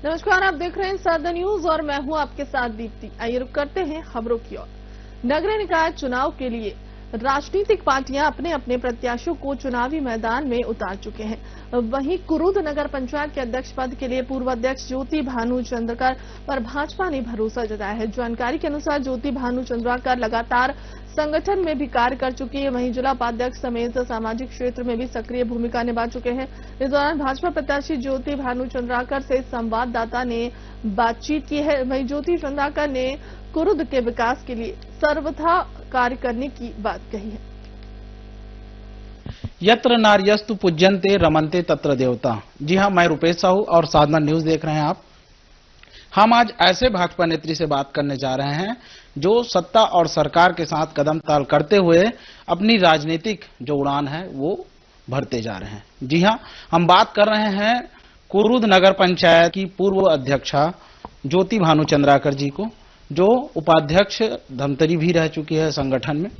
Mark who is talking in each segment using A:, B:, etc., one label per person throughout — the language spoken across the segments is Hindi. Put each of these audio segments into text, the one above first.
A: नमस्कार, आप देख रहे हैं सादा न्यूज और मैं हूं आपके साथ दीप्ति। आइए रुक करते हैं खबरों की ओर। नगरीय निकाय चुनाव के लिए राजनीतिक पार्टियां अपने अपने प्रत्याशियों को चुनावी मैदान में उतार चुके हैं। वहीं कुरूद नगर पंचायत के अध्यक्ष पद के लिए पूर्व अध्यक्ष ज्योति भानु चंद्राकर पर भाजपा ने भरोसा जताया है। जानकारी के अनुसार ज्योति भानु चंद्राकर लगातार संगठन में भी कार्य कर चुकी है। वहीं जिला उपाध्यक्ष समेत सामाजिक क्षेत्र में भी सक्रिय भूमिका निभा चुके हैं। इस दौरान भाजपा प्रत्याशी ज्योति भानु चंद्राकर से संवाददाता ने बातचीत की है। वहीं ज्योति चंद्राकर ने कुरुद के विकास के लिए सर्वथा कार्य करने की बात कही है।
B: यत्र नार्यस्तु पूज्यन्ते रमन्ते तत्र देवता। जी हां, मैं रुपेश साहू और साधना न्यूज देख रहे हैं आप। हम आज ऐसे भाजपा नेत्री से बात करने जा रहे हैं जो सत्ता और सरकार के साथ कदम ताल करते हुए अपनी राजनीतिक जो उड़ान है वो भरते जा रहे हैं। जी हां, हम बात कर रहे हैं कुरूद नगर पंचायत की पूर्व अध्यक्षा ज्योति भानु चंद्राकर जी को, जो उपाध्यक्ष धमतरी भी रह चुकी है संगठन में।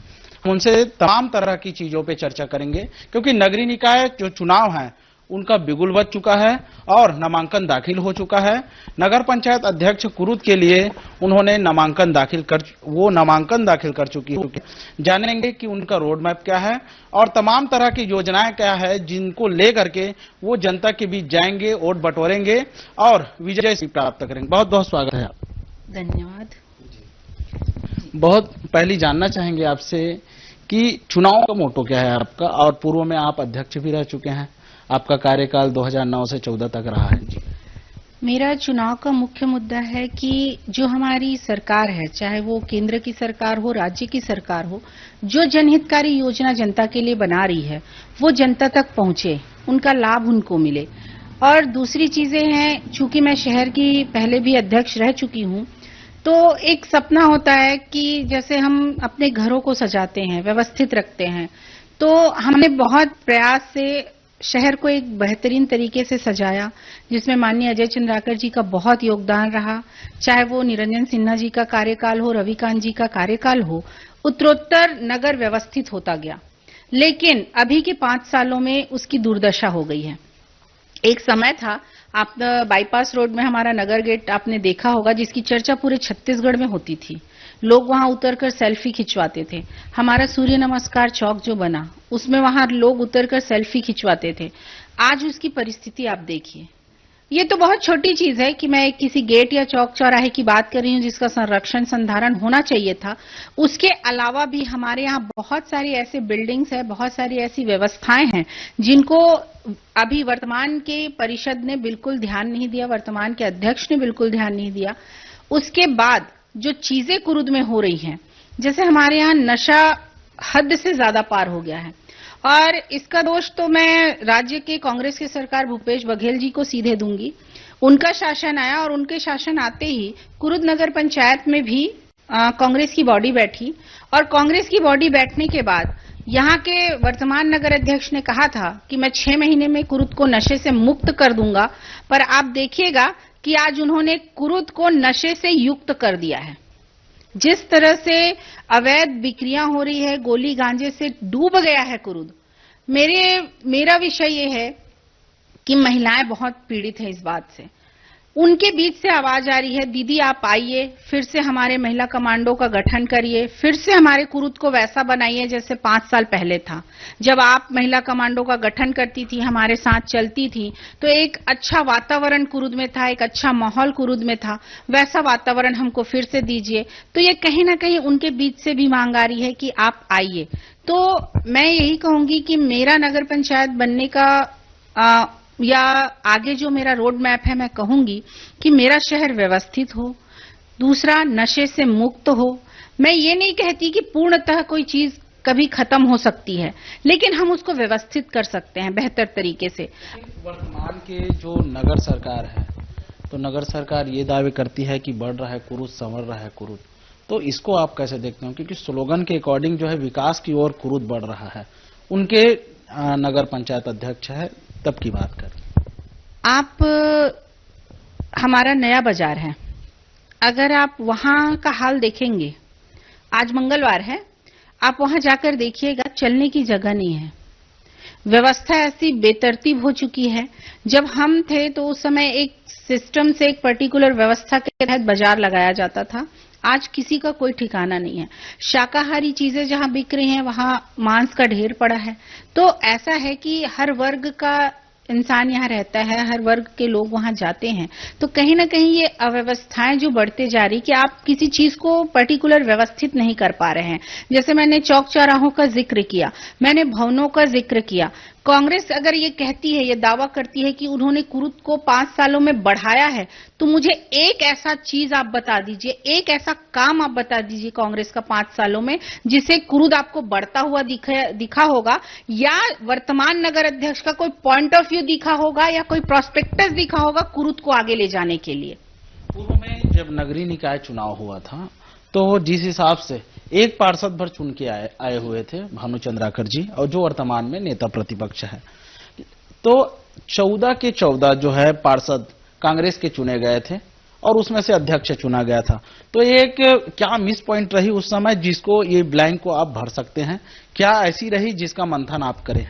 B: हम उनसे तमाम तरह की चीजों पे चर्चा करेंगे क्योंकि नगरीय निकाय जो चुनाव है उनका बिगुल बज चुका है और नामांकन दाखिल हो चुका है। नगर पंचायत अध्यक्ष कुरूद के लिए उन्होंने नामांकन दाखिल कर चुकी है। जानेंगे कि उनका रोड मैप क्या है और तमाम तरह की योजनाएं क्या है जिनको लेकर के वो जनता के बीच जाएंगे, वोट बटोरेंगे और विजय प्राप्त करेंगे। बहुत बहुत स्वागत है।
C: धन्यवाद।
B: बहुत पहले जानना चाहेंगे आपसे कि चुनाव का मोटो क्या है आपका, और पूर्व में आप अध्यक्ष भी रह चुके हैं। आपका कार्यकाल 2009 से 14 तक रहा है। जी,
C: मेरा चुनाव का मुख्य मुद्दा है कि जो हमारी सरकार है, चाहे वो केंद्र की सरकार हो, राज्य की सरकार हो, जो जनहितकारी योजना जनता के लिए बना रही है वो जनता तक पहुंचे, उनका लाभ उनको मिले। और दूसरी चीजें हैं, चूंकि मैं शहर की पहले भी अध्यक्ष रह चुकी हूं, तो एक सपना होता है कि जैसे हम अपने घरों को सजाते हैं, व्यवस्थित रखते हैं, तो हमने बहुत प्रयास से शहर को एक बेहतरीन तरीके से सजाया, जिसमें माननीय अजय चंद्राकर जी का बहुत योगदान रहा। चाहे वो निरंजन सिन्हा जी का कार्यकाल हो, रविकांत जी का कार्यकाल हो, उत्तरोत्तर नगर व्यवस्थित होता गया। लेकिन अभी के 5 सालों में उसकी दुर्दशा हो गई है। एक समय था, आप बाईपास रोड में हमारा नगर गेट आपने देखा होगा, जिसकी चर्चा पूरे छत्तीसगढ़ में होती थी। लोग वहां उतरकर सेल्फी खिंचवाते थे। हमारा सूर्य नमस्कार चौक जो बना, उसमें वहां लोग उतरकर सेल्फी खिंचवाते थे। आज उसकी परिस्थिति आप देखिए। ये तो बहुत छोटी चीज है कि मैं किसी गेट या चौक चौराहे की बात कर रही हूं जिसका संरक्षण संधारण होना चाहिए था। उसके अलावा भी हमारे यहाँ बहुत सारी ऐसे बिल्डिंग्स है, बहुत सारी ऐसी व्यवस्थाएं हैं जिनको अभी वर्तमान के परिषद ने बिल्कुल ध्यान नहीं दिया, वर्तमान के अध्यक्ष ने बिल्कुल ध्यान नहीं दिया। उसके बाद जो चीजें कुरूद में हो रही हैं, जैसे हमारे यहाँ नशा हद से ज्यादा पार हो गया है, और इसका दोष तो मैं राज्य के कांग्रेस की सरकार भूपेश बघेल जी को सीधे दूंगी। उनका शासन आया और उनके शासन आते ही कुरूद नगर पंचायत में भी कांग्रेस की बॉडी बैठी, और कांग्रेस की बॉडी बैठने के बाद यहाँ के वर्तमान नगर अध्यक्ष ने कहा था कि मैं 6 महीने में कुरूद को नशे से मुक्त कर दूंगा, पर आप देखिएगा कि आज उन्होंने कुरूद को नशे से युक्त कर दिया है। जिस तरह से अवैध बिक्रियां हो रही है, गोली गांजे से डूब गया है कुरूद। मेरा विषय ये है कि महिलाएं बहुत पीड़ित हैं इस बात से। उनके बीच से आवाज आ रही है, दीदी आप आइए, फिर से हमारे महिला कमांडो का गठन करिए, फिर से हमारे कुरूद को वैसा बनाइए जैसे 5 साल पहले था। जब आप महिला कमांडो का गठन करती थी, हमारे साथ चलती थी, तो एक अच्छा वातावरण कुरूद में था, एक अच्छा माहौल कुरूद में था। वैसा वातावरण हमको फिर से दीजिए। तो ये कहीं ना कहीं उनके बीच से भी मांग आ रही है कि आप आइए। तो मैं यही कहूंगी कि मेरा नगर पंचायत बनने का या आगे जो मेरा रोड मैप है, मैं कहूंगी कि मेरा शहर व्यवस्थित हो, दूसरा नशे से मुक्त हो। मैं ये नहीं कहती कि पूर्णतः कोई चीज कभी खत्म हो सकती है, लेकिन हम उसको व्यवस्थित कर सकते हैं बेहतर तरीके से।
B: वर्तमान के जो नगर सरकार है, तो नगर सरकार ये दावे करती है कि बढ़ रहा है कुरूद, संवर रहा है कुरूद, तो इसको आप कैसे देखते हो? क्योंकि स्लोगन के अकॉर्डिंग जो है विकास की ओर कुरूद बढ़ रहा है। उनके नगर पंचायत अध्यक्ष है, तब की बात कर।
C: आप हमारा नया बाजार है, अगर आप वहां का हाल देखेंगे, आज मंगलवार है, आप वहां जाकर देखिएगा, चलने की जगह नहीं है। व्यवस्था ऐसी बेतरतीब हो चुकी है। जब हम थे तो उस समय एक सिस्टम से एक पर्टिकुलर व्यवस्था के तहत बाजार लगाया जाता था। आज किसी का कोई ठिकाना नहीं है। शाकाहारी चीजें जहां बिक रही हैं वहां मांस का ढेर पड़ा है। तो ऐसा है कि हर वर्ग का इंसान यहाँ रहता है, हर वर्ग के लोग वहां जाते हैं। तो कहीं ना कहीं ये अव्यवस्थाएं जो बढ़ते जा रही कि आप किसी चीज को पर्टिकुलर व्यवस्थित नहीं कर पा रहे हैं। जैसे मैंने चौक चौराहों का जिक्र किया, मैंने भवनों का जिक्र किया। कांग्रेस अगर ये कहती है, ये दावा करती है कि उन्होंने कुरुद को 5 सालों में बढ़ाया है, तो मुझे एक ऐसा चीज आप बता दीजिए, एक ऐसा काम आप बता दीजिए कांग्रेस का 5 सालों में जिसे कुरुद आपको बढ़ता हुआ दिखा होगा, या वर्तमान नगर अध्यक्ष का कोई पॉइंट ऑफ व्यू दिखा होगा, या कोई प्रोस्पेक्टस दिखा होगा कुरुद को आगे ले जाने के लिए।
B: पूर्व में जब नगरीय निकाय चुनाव हुआ था तो जिस हिसाब से एक पार्षद भर चुन के आए हुए थे भानु चंद्राकर जी, और जो वर्तमान में नेता प्रतिपक्ष है, तो 14 के 14 जो है पार्षद कांग्रेस के चुने गए थे और उसमें से अध्यक्ष चुना गया था। तो एक क्या मिस पॉइंट रही उस समय जिसको ये ब्लैंक को आप भर सकते हैं? क्या ऐसी रही जिसका मंथन आप करें?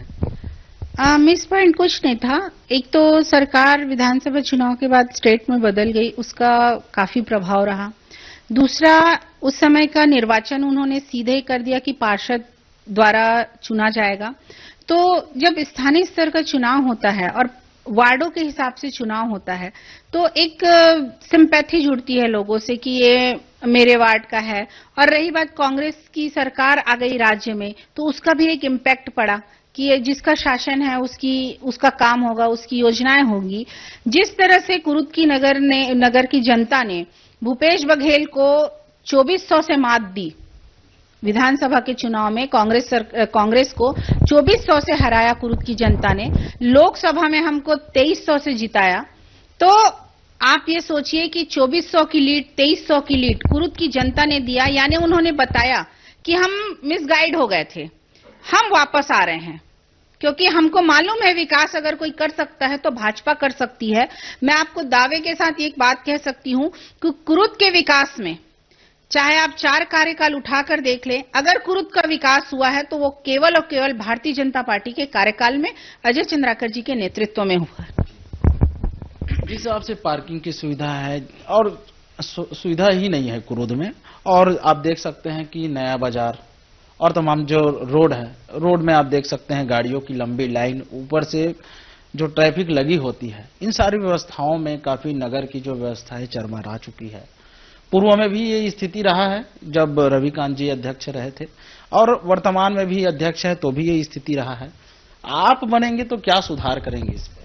C: मिस पॉइंट कुछ नहीं था। एक तो सरकार विधानसभा चुनाव के बाद स्टेट में बदल गई, उसका काफी प्रभाव रहा। दूसरा, उस समय का निर्वाचन उन्होंने सीधे कर दिया कि पार्षद द्वारा चुना जाएगा। तो जब स्थानीय स्तर का चुनाव होता है और वार्डों के हिसाब से चुनाव होता है तो एक सिंपैथी जुड़ती है लोगों से कि ये मेरे वार्ड का है। और रही बात कांग्रेस की सरकार आ गई राज्य में, तो उसका भी एक इम्पैक्ट पड़ा कि ये जिसका शासन है उसका काम होगा, उसकी योजनाएं होंगी। जिस तरह से कुरुद की नगर की जनता ने भूपेश बघेल को 2400 से मात दी, विधानसभा के चुनाव में कांग्रेस को 2400 से हराया कुरुद की जनता ने, लोकसभा में हमको 2300 से जिताया। तो आप ये सोचिए कि 2400 की लीड, 2300 की लीड कुरुद की जनता ने दिया, यानी उन्होंने बताया कि हम मिसगाइड हो गए थे, हम वापस आ रहे हैं, क्योंकि हमको मालूम है विकास अगर कोई कर सकता है तो भाजपा कर सकती है। मैं आपको दावे के साथ एक बात कह सकती हूं कि कुरुद के विकास में चाहे आप 4 कार्यकाल उठाकर देख लें, अगर कुरुद का विकास हुआ है तो वो केवल और केवल भारतीय जनता पार्टी के कार्यकाल में अजय चंद्राकर जी के नेतृत्व में हुआ।
B: जिस हिसाब से पार्किंग की सुविधा है और सुविधा ही नहीं है कुरुद में, और आप देख सकते हैं कि नया बाजार और तमाम जो रोड है, रोड में आप देख सकते हैं गाड़ियों की लंबी लाइन, ऊपर से जो ट्रैफिक लगी होती है, इन सारी व्यवस्थाओं में काफी नगर की जो व्यवस्था है चरमरा चुकी है। पूर्व में भी ये स्थिति रहा है जब रविकांत जी अध्यक्ष रहे थे, और वर्तमान में भी अध्यक्ष है तो भी ये स्थिति रहा है। आप बनेंगे तो क्या सुधार करेंगे इस पर?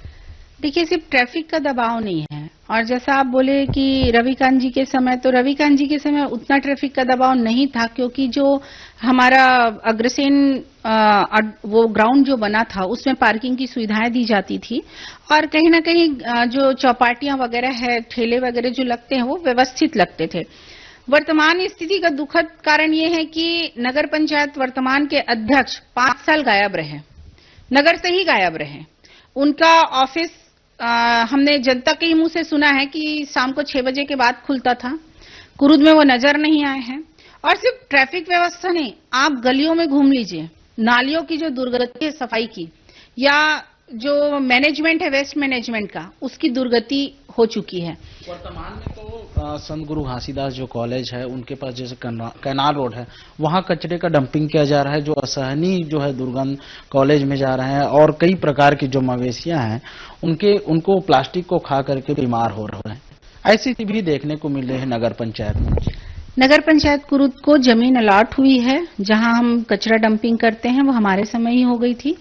C: देखिए, सिर्फ ट्रैफिक का दबाव नहीं है, और जैसा आप बोले कि रविकांत जी के समय, तो रविकांत जी के समय उतना ट्रैफिक का दबाव नहीं था, क्योंकि जो हमारा अग्रसेन वो ग्राउंड जो बना था उसमें पार्किंग की सुविधाएं दी जाती थी, और कहीं ना कहीं जो चौपाटियां वगैरह है, ठेले वगैरह जो लगते हैं वो व्यवस्थित लगते थे। वर्तमान स्थिति का दुखद कारण ये है कि नगर पंचायत वर्तमान के अध्यक्ष 5 साल गायब रहे, नगर से ही गायब रहे। उनका ऑफिस हमने जनता के ही मुंह से सुना है कि शाम को 6 बजे के बाद खुलता था। कुरुद में वो नजर नहीं आए हैं। और सिर्फ ट्रैफिक व्यवस्था नहीं, आप गलियों में घूम लीजिए, नालियों की जो दुर्गति है सफाई की, या जो मैनेजमेंट है वेस्ट मैनेजमेंट का, उसकी दुर्गति हो चुकी है।
B: वर्तमान में तो संत गुरु घासीदास जो कॉलेज है उनके पास जैसे कैनाल रोड है, वहां कचरे का डंपिंग किया जा रहा है, जो असहनीय जो है दुर्गंध कॉलेज में जा रहे हैं, और कई प्रकार की जो मवेशियां हैं उनको प्लास्टिक को खा करके बीमार हो रहे हैं। ऐसी भी देखने को मिल रही है नगर पंचायत में।
C: नगर पंचायत कुरुद को जमीन अलॉट हुई है जहां हम कचरा डंपिंग करते हैं, वो हमारे समय ही हो गई थी।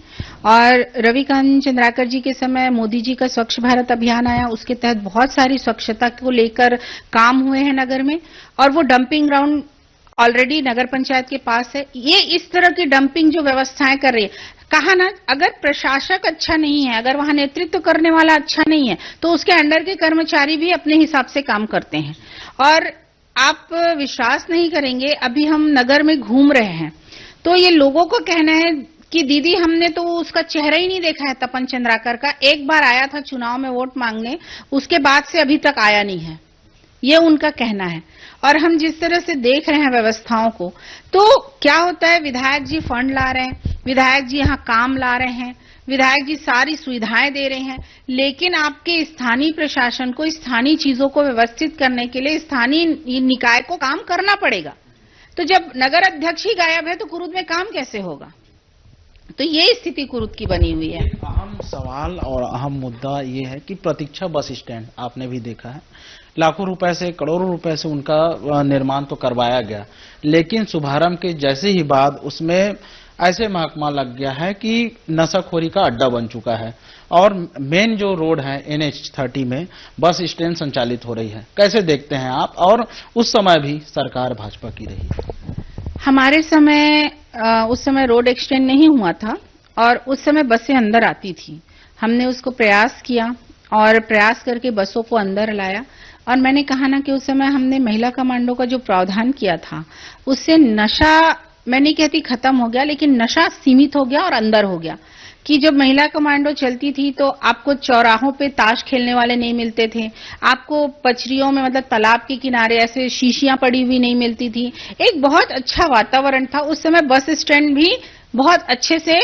C: और रविकांत चंद्राकर जी के समय मोदी जी का स्वच्छ भारत अभियान आया, उसके तहत बहुत सारी स्वच्छता को लेकर काम हुए हैं नगर में, और वो डंपिंग ग्राउंड ऑलरेडी नगर पंचायत के पास है। ये इस तरह की डंपिंग जो व्यवस्थाएं कर रही है, कहा ना, अगर प्रशासक अच्छा नहीं है, अगर वहां नेतृत्व करने वाला अच्छा नहीं है, तो उसके अंडर के कर्मचारी भी अपने हिसाब से काम करते हैं। और आप विश्वास नहीं करेंगे, अभी हम नगर में घूम रहे हैं तो ये लोगों को कहना है कि दीदी हमने तो उसका चेहरा ही नहीं देखा है तपन चंद्राकर का, एक बार आया था चुनाव में वोट मांगने, उसके बाद से अभी तक आया नहीं है, ये उनका कहना है। और हम जिस तरह से देख रहे हैं व्यवस्थाओं को, तो क्या होता है, विधायक जी फंड ला रहे हैं, विधायक जी यहाँ काम ला रहे हैं, विधायक जी सारी सुविधाएं दे रहे हैं, लेकिन आपके स्थानीय प्रशासन को स्थानीय चीजों को व्यवस्थित करने के लिए स्थानीय निकाय को काम करना पड़ेगा। तो जब नगर अध्यक्ष ही गायब है तो कुरुद में काम कैसे होगा? तो ये स्थिति कुरुद की बनी हुई है।
B: अहम सवाल और अहम मुद्दा ये है कि प्रतीक्षा बस स्टैंड आपने भी देखा है, लाखों रुपए से करोड़ों रुपए से उनका निर्माण तो करवाया गया, लेकिन शुभारंभ के जैसे ही बाद उसमें ऐसे महकमा लग गया है कि नशाखोरी का अड्डा बन चुका है और मेन जो रोड है NH30 में बस स्टैंड संचालित हो रही है। कैसे देखते हैं आप? और उस समय भी सरकार भाजपा की रही है।
C: हमारे समय उस समय रोड एक्सटेंड नहीं हुआ था और उस समय बसें अंदर आती थी। हमने उसको प्रयास किया और प्रयास करके बसों को अंदर लाया। और मैंने कहा ना कि उस समय हमने महिला कमांडो का जो प्रावधान किया था उससे नशा, मैं नहीं कहती खत्म हो गया, लेकिन नशा सीमित हो गया और अंदर हो गया। कि जब महिला कमांडो चलती थी तो आपको चौराहों पे ताश खेलने वाले नहीं मिलते थे, आपको पचरियों में मतलब तालाब के किनारे ऐसे शीशियां पड़ी हुई नहीं मिलती थी। एक बहुत अच्छा वातावरण था। उस समय बस स्टैंड भी बहुत अच्छे से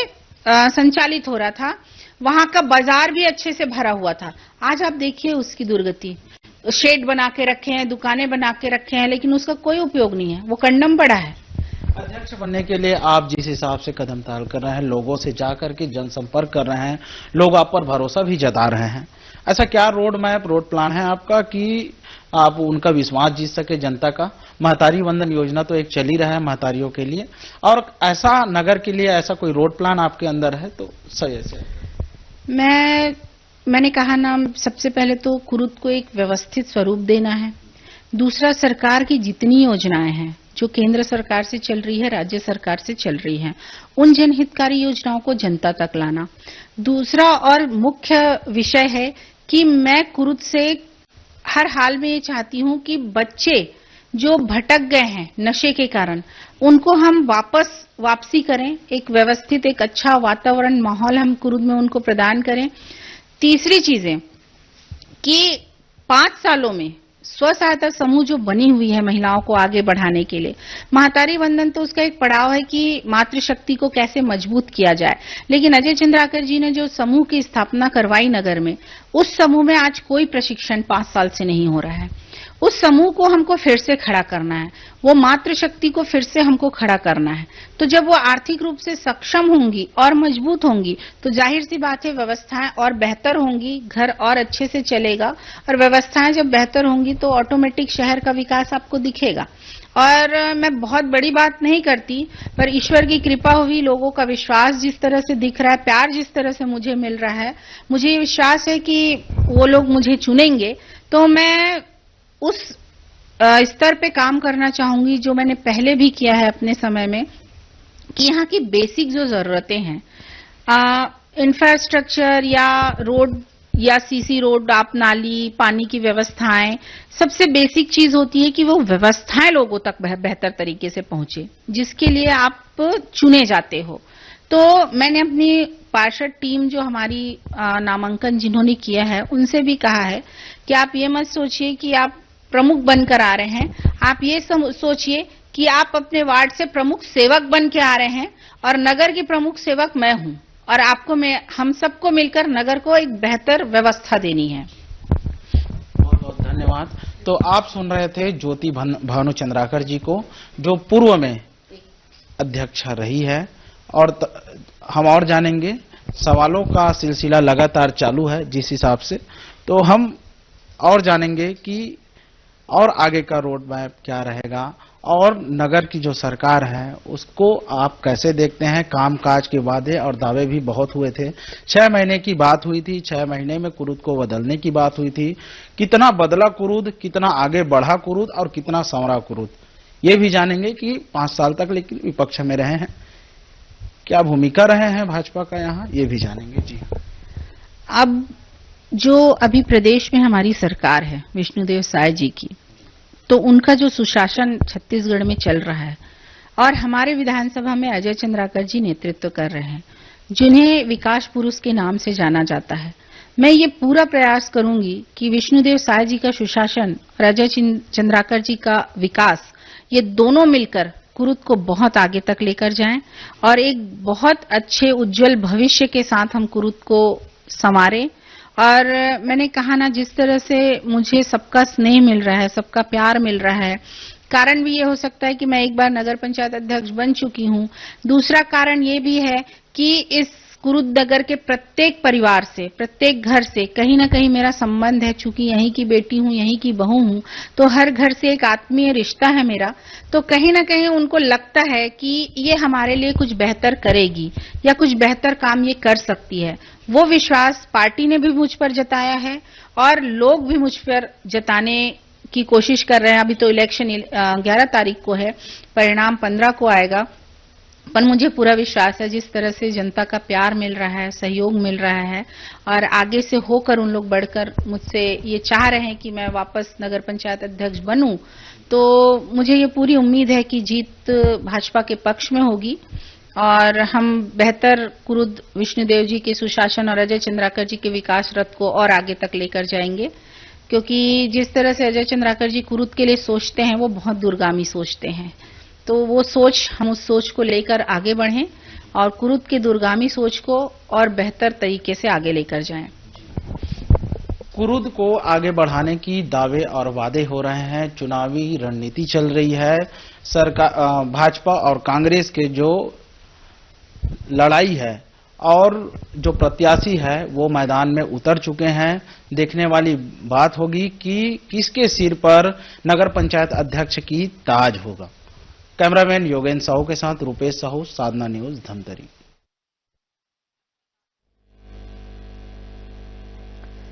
C: संचालित हो रहा था, वहां का बाजार भी अच्छे से भरा हुआ था। आज आप देखिए उसकी दुर्गति, शेड बना के रखे हैं, दुकानें बना के रखे हैं, लेकिन उसका कोई उपयोग नहीं है, वो कंडम पड़ा है।
B: अध्यक्ष बनने के लिए आप जिस हिसाब से कदम ताल कर रहे हैं, लोगों से जाकर के जनसंपर्क कर रहे हैं, लोग आप पर भरोसा भी जता रहे हैं, ऐसा क्या रोड मैप, रोड प्लान है आपका कि आप उनका विश्वास जीत सके जनता का? महतारी वंदन योजना तो एक चल ही रहा है महतारियों के लिए, और ऐसा नगर के लिए ऐसा कोई रोड प्लान आपके अंदर है तो सही से?
C: मैंने कहा ना, सबसे पहले तो कुरुद को एक व्यवस्थित स्वरूप देना है। दूसरा, सरकार की जितनी योजनाएं हैं जो केंद्र सरकार से चल रही है, राज्य सरकार से चल रही है, उन जनहितकारी योजनाओं को जनता तक लाना। दूसरा और मुख्य विषय है कि मैं कुरुद से हर हाल में ये चाहती हूं कि बच्चे जो भटक गए हैं नशे के कारण, उनको हम वापसी करें, एक व्यवस्थित, एक अच्छा वातावरण, माहौल हम कुरुद में उनको प्रदान करें। तीसरी चीजें कि 5 सालों में स्व सहायता समूह जो बनी हुई है महिलाओं को आगे बढ़ाने के लिए, महतारी वंदन तो उसका एक पड़ाव है कि मातृशक्ति को कैसे मजबूत किया जाए, लेकिन अजय चंद्राकर जी ने जो समूह की स्थापना करवाई नगर में, उस समूह में आज कोई प्रशिक्षण 5 साल से नहीं हो रहा है। उस समूह को हमको फिर से खड़ा करना है, वो मातृशक्ति को फिर से हमको खड़ा करना है। तो जब वो आर्थिक रूप से सक्षम होंगी और मजबूत होंगी तो जाहिर सी बात है व्यवस्थाएं और बेहतर होंगी, घर और अच्छे से चलेगा, और व्यवस्थाएं जब बेहतर होंगी तो ऑटोमेटिक शहर का विकास आपको दिखेगा। और मैं बहुत बड़ी बात नहीं करती, पर ईश्वर की कृपा हुई, लोगों का विश्वास जिस तरह से दिख रहा है, प्यार जिस तरह से मुझे मिल रहा है, मुझे विश्वास है कि वो लोग मुझे चुनेंगे। तो मैं उस स्तर पे काम करना चाहूंगी जो मैंने पहले भी किया है अपने समय में, कि यहाँ की बेसिक जो जरूरतें हैं, इंफ्रास्ट्रक्चर या रोड या सीसी रोड, आप नाली, पानी की व्यवस्थाएं, सबसे बेसिक चीज होती है कि वो व्यवस्थाएं लोगों तक बेहतर तरीके से पहुंचे, जिसके लिए आप चुने जाते हो। तो मैंने अपनी पार्षद टीम जो हमारी नामांकन जिन्होंने किया है उनसे भी कहा है कि आप ये मत सोचिए कि आप प्रमुख बनकर आ रहे हैं, आप ये सोचिए कि आप अपने वार्ड से प्रमुख सेवक बन के आ रहे हैं और नगर की प्रमुख सेवक मैं हूं, और आपको हम सबको मिलकर नगर को एक बेहतर व्यवस्था देनी है।
B: बहुत बहुत धन्यवाद। तो आप सुन रहे थे ज्योति भानु चंद्राकर जी को, जो पूर्व में अध्यक्ष रही है, और हम और जानेंगे, सवालों का सिलसिला लगातार चालू है जिस हिसाब से, तो हम और जानेंगे कि और आगे का रोड मैप क्या रहेगा, और नगर की जो सरकार है उसको आप कैसे देखते हैं? कामकाज के वादे और दावे भी बहुत हुए थे, 6 महीने की बात हुई थी, 6 महीने में कुरुद को बदलने की बात हुई थी। कितना बदला कुरुद, कितना आगे बढ़ा कुरुद और कितना संवरा कुरुद, ये भी जानेंगे कि 5 साल तक लेकिन विपक्ष में रहे हैं, क्या भूमिका रहे हैं भाजपा का यहाँ, ये भी जानेंगे। जी,
C: अब जो अभी प्रदेश में हमारी सरकार है विष्णुदेव साय जी की, तो उनका जो सुशासन छत्तीसगढ़ में चल रहा है, और हमारे विधानसभा में अजय चंद्राकर जी नेतृत्व कर रहे हैं, जिन्हें विकास पुरुष के नाम से जाना जाता है। मैं ये पूरा प्रयास करूंगी कि विष्णुदेव साय जी का सुशासन और अजय चंद्राकर जी का विकास, ये दोनों मिलकर कुरुद को बहुत आगे तक लेकर जाएं और एक बहुत अच्छे उज्जवल भविष्य के साथ हम कुरुद को संवारें। और मैंने कहा ना, जिस तरह से मुझे सबका स्नेह मिल रहा है, सबका प्यार मिल रहा है, कारण भी ये हो सकता है कि मैं एक बार नगर पंचायत अध्यक्ष बन चुकी हूं। दूसरा कारण ये भी है कि इस कुरुद नगर के प्रत्येक परिवार से, प्रत्येक घर से कहीं ना कहीं मेरा संबंध है। चूंकि यहीं की बेटी हूं, यहीं की बहू हूं, तो हर घर से एक आत्मीय रिश्ता है मेरा। तो कहीं ना कहीं उनको लगता है कि ये हमारे लिए कुछ बेहतर करेगी या कुछ बेहतर काम ये कर सकती है। वो विश्वास पार्टी ने भी मुझ पर जताया है और लोग भी मुझ पर जताने की कोशिश कर रहे हैं। अभी तो इलेक्शन 11 तारीख को है, परिणाम 15 को आएगा, पर मुझे पूरा विश्वास है जिस तरह से जनता का प्यार मिल रहा है, सहयोग मिल रहा है और आगे से होकर उन लोग बढ़कर मुझसे ये चाह रहे हैं कि मैं वापस नगर पंचायत अध्यक्ष बनूं, तो मुझे ये पूरी उम्मीद है कि जीत भाजपा के पक्ष में होगी और हम बेहतर कुरुद विष्णुदेव जी के सुशासन और अजय चंद्राकर जी के विकास रथ को और आगे तक लेकर जाएंगे। क्योंकि जिस तरह से अजय चंद्राकर जी कुरुद के लिए सोचते हैं, वो बहुत दूरगामी सोचते हैं। तो वो सोच, हम उस सोच को लेकर आगे बढ़ें और कुरुद की दूरगामी सोच को और बेहतर तरीके से आगे लेकर जाएं।
B: कुरुद को आगे बढ़ाने की दावे और वादे हो रहे हैं, चुनावी रणनीति चल रही है। सरकार, भाजपा और कांग्रेस के जो लड़ाई है और जो प्रत्याशी है वो मैदान में उतर चुके हैं। देखने वाली बात होगी कि किसके सिर पर नगर पंचायत अध्यक्ष की ताज होगा। कैमरामैन योगेंद्र साहू के साथ रुपेश साहू, साधना न्यूज, धमतरी।